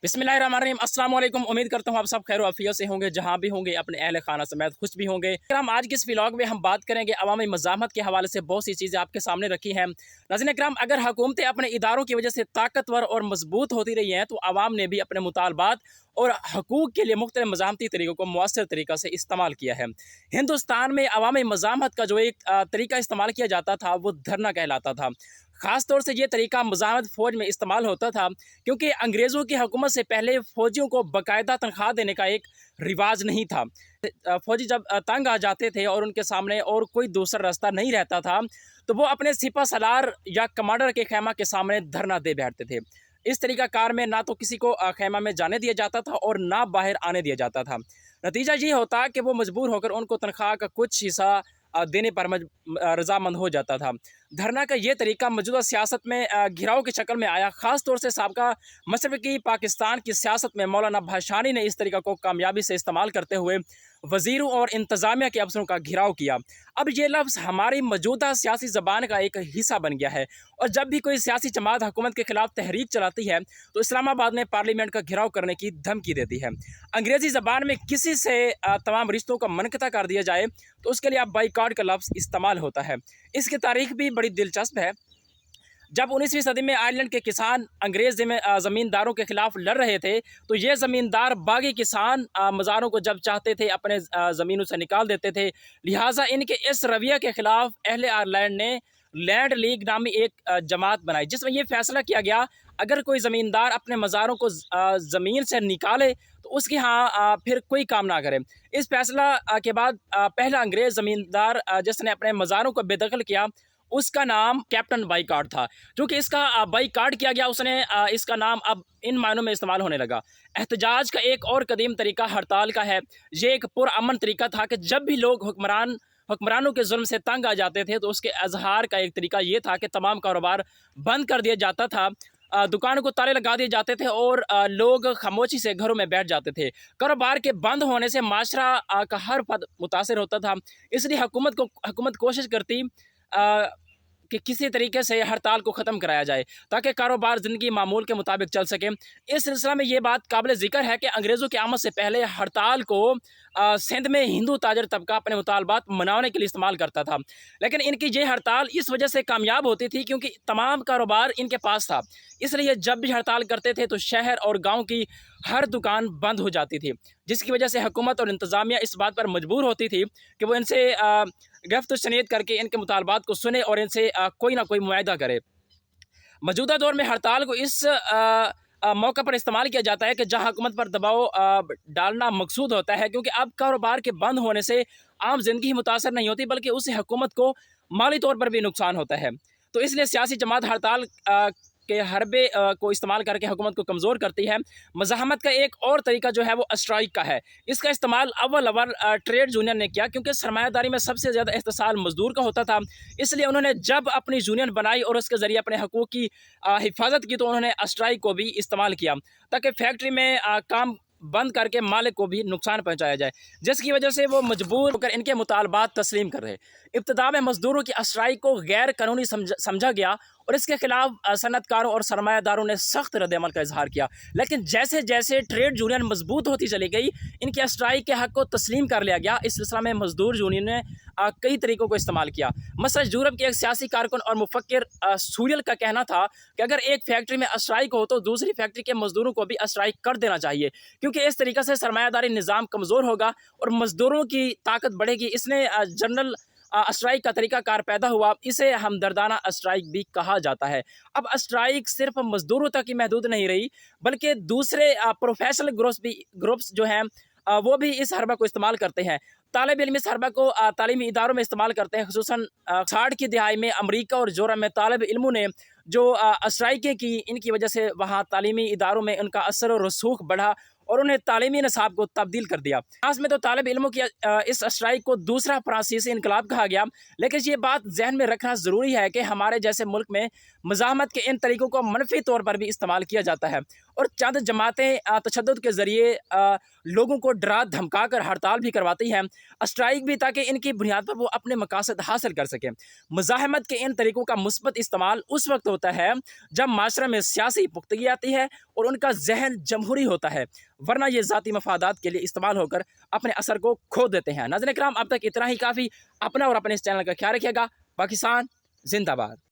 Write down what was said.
बिस्मिल्लाहिर्रहमानिर्रहीम। अस्सलाम वालेकुम। उम्मीद करता हूँ आप सब खैर आफियत से होंगे, जहाँ भी होंगे अपने अहल खाना समेत खुश भी होंगे। हम आज के इस व्लॉग में हम बात करेंगे अवामी मज़ाहमत के हवाले से बहुत सी चीज़ें आपके सामने रखी हैं। नाज़रीन इकराम, अगर हुकूमतें अपने इदारों की वजह से ताकतवर और मजबूत होती रही हैं तो आवाम ने भी अपने मुतालबात और हकूक़ के लिए मुख्तलिफ मज़ाहमती तरीक़ों को मौसर तरीक़ा से इस्तेमाल किया है। हिंदुस्तान में अवामी मज़ाहमत का जो एक तरीका इस्तेमाल किया जाता था वो धरना कहलाता था। ख़ास तौर से ये तरीका मुज़ाहमत फ़ौज में इस्तेमाल होता था, क्योंकि अंग्रेज़ों की हुकूमत से पहले फ़ौजियों को बाकायदा तनख्वाह देने का एक रिवाज नहीं था। फ़ौजी जब तंग आ जाते थे और उनके सामने और कोई दूसरा रास्ता नहीं रहता था तो वो अपने सिपा सलार या कमांडर के खैमा के सामने धरना दे बैठते थे। इस तरीका कार में ना तो किसी को खैमा में जाने दिया जाता था और ना बाहर आने दिया जाता था। नतीजा ये होता कि वो मजबूर होकर उनको तनख्वाह का कुछ हिस्सा देने पर रजामंद हो जाता था। धरना का ये तरीका मौजूदा सियासत में घिराव की शक्ल में आया। ख़ास तौर से साबका मशरक़ी पाकिस्तान की सियासत में मौलाना भाषानी ने इस तरीका को कामयाबी से इस्तेमाल करते हुए वज़ीरों और इंतज़ामिया के अफसरों का घिराव किया। अब ये लफ्ज़ हमारी मौजूदा सियासी ज़बान का एक हिस्सा बन गया है और जब भी कोई सियासी जमात हुकूमत के ख़िलाफ़ तहरीक चलाती है तो इस्लामाबाद में पार्लियामेंट का घिराव करने की धमकी देती है। अंग्रेज़ी ज़बान में किसी से तमाम रिश्तों का मनक़ता कर दिया जाए तो उसके लिए अब बाइकआउट का लफ्ज़ इस्तेमाल होता है। इसकी तारीख़ भी बड़ी दिलचस्प है। जब 19वीं सदी में आयरलैंड के किसान अंग्रेज़ ज़मींदारों के ख़िलाफ़ लड़ रहे थे तो ये ज़मींदार बागी किसान मज़ारों को जब चाहते थे अपने ज़मीनों से निकाल देते थे। लिहाजा इनके इस रवैये के ख़िलाफ़ अहले आयरलैंड ने लैंड लीग नामी एक जमात बनाई, जिसमें यह फ़ैसला किया गया अगर कोई ज़मींदार अपने मज़ारों को ज़मीन से निकाले तो उसके यहाँ फिर कोई काम ना करे। इस फैसला के बाद पहला अंग्रेज़ ज़मींदार जिसने अपने मज़ारों को बेदखल किया उसका नाम कैप्टन बाइकआउट था। चूँकि इसका बाइकआउट किया गया उसने इसका नाम अब इन मायनों में इस्तेमाल होने लगा। एहतजाज का एक और कदीम तरीका हड़ताल का है। ये एक पुरअमन तरीका था कि जब भी लोग हुक्मरानों के जुल्म से तंग आ जाते थे तो उसके इजहार का एक तरीका ये था कि तमाम कारोबार बंद कर दिया जाता था, दुकानों को ताले लगा दिए जाते थे और लोग खामोशी से घरों में बैठ जाते थे। कारोबार के बंद होने से माशरा का हर पद मुतासर होता था। इसलिए हुकूमत कोशिश करती कि किसी तरीके से हड़ताल को ख़त्म कराया जाए ताकि कारोबार ज़िंदगी मामूल के मुताबिक चल सके। इस सिलसिला में ये बात काबिल ज़िक्र है कि अंग्रेज़ों की आमद से पहले हड़ताल को सिंध में हिंदू ताजर तबका अपने मुतालबात मनाने के लिए इस्तेमाल करता था, लेकिन इनकी ये हड़ताल इस वजह से कामयाब होती थी क्योंकि तमाम कारोबार इनके पास था। इसलिए जब भी हड़ताल करते थे तो शहर और गाँव की हर दुकान बंद हो जाती थी, जिसकी वजह से हुकूमत और इंतज़ामिया इस बात पर मजबूर होती थी कि वो इनसे गिरफ्त-ओ-शनीयत करके इनके मुतालबात को सुने और इनसे कोई ना कोई मुआहदा करे। मौजूदा दौर में हड़ताल को इस मौके पर इस्तेमाल किया जाता है कि जहां हुकूमत पर दबाव डालना मकसूद होता है, क्योंकि अब कारोबार के बंद होने से आम जिंदगी मुतासर नहीं होती बल्कि उससे हुकूमत को माली तौर पर भी नुकसान होता है। तो इसलिए सियासी जमात हड़ताल के हरबे को इस्तेमाल करके हुकूमत को कमज़ोर करती है। मज़ाहमत का एक और तरीका जो है वो स्ट्राइक का है। इसका इस्तेमाल अव्वल ट्रेड यूनियन ने किया, क्योंकि सरमायादारी में सबसे ज़्यादा इस्तेसाल मज़दूर का होता था। इसलिए उन्होंने जब अपनी यूनियन बनाई और उसके ज़रिए अपने हकूक़ की हिफाजत की तो उन्होंने स्ट्राइक को भी इस्तेमाल किया ताकि फैक्ट्री में काम बंद करके मालिक को भी नुकसान पहुंचाया जाए, जिसकी वजह से वो मजबूर होकर इनके मुतालबात तस्लीम कर रहे। इब्तिदा में मजदूरों की स्ट्राइक को गैर कानूनी समझा गया और इसके खिलाफ सनतकारों और सरमायादारों ने सख्त रद्द-ए-अमल का इजहार किया, लेकिन जैसे जैसे ट्रेड यूनियन मजबूत होती चली गई इनके स्ट्राइक के हक़ को तस्लीम कर लिया गया। इस सिलसिला में मजदूर यूनियन ने कई तरीक़ों को इस्तेमाल किया। मसलन यूरोप के एक सियासी कारकुन और मुफक्किर सूरियल का कहना था कि अगर एक फैक्ट्री में स्ट्राइक हो तो दूसरी फैक्ट्री के मजदूरों को भी स्ट्राइक कर देना चाहिए, क्योंकि इस तरीके से सरमायादारी निज़ाम कमज़ोर होगा और मजदूरों की ताकत बढ़ेगी। इसने जनरल स्ट्राइक का तरीक़ाकार पैदा हुआ। इसे हमदर्दाना स्ट्राइक भी कहा जाता है। अब स्ट्राइक सिर्फ मजदूरों तक ही महदूद नहीं रही बल्कि दूसरे प्रोफेशनल ग्रुप्स जो हैं वो भी इस हरबा को इस्तेमाल करते हैं। तालिब इल्म इस हरबा को तालीमी इदारों में इस्तेमाल करते हैं। ख़ुसूसन 60 की दिहाई में अमरीका और यूरोप में तालिब इल्मों ने जो स्ट्राइकें की, इनकी वजह से वहाँ तालीमी इदारों में उनका असर और रसूख बढ़ा और उन्हें तालीमी निसाब को तब्दील कर दिया। फ्रांस में तो तालिब इल्मों की इस स्ट्राइक को दूसरा फ्रांसीसी इनकलाब कहा गया। लेकिन ये बात जहन में रखना ज़रूरी है कि हमारे जैसे मुल्क में मज़ाहमत के इन तरीक़ों को मनफी तौर पर भी इस्तेमाल किया जाता है اور چند جماعتیں تشدد کے ذریعے لوگوں کو ڈرا دھمکا کر ہڑتال بھی کرواتی ہیں، اسٹرائک بھی، تاکہ ان کی بنیاد پر وہ اپنے مقاصد حاصل کر سکیں۔ مزاحمت کے ان طریقوں کا مثبت استعمال اس وقت ہوتا ہے جب معاشرے میں سیاسی پختگی آتی ہے اور ان کا ذہن جمہوری ہوتا ہے، ورنہ یہ ذاتی مفادات کے لیے استعمال ہو کر اپنے اثر کو کھو دیتے ہیں۔ ناظرین کرام، اب تک اتنا ہی کافی۔ اپنا اور اپنے اس چینل کا خیال رکھیے گا۔ پاکستان زندہ باد۔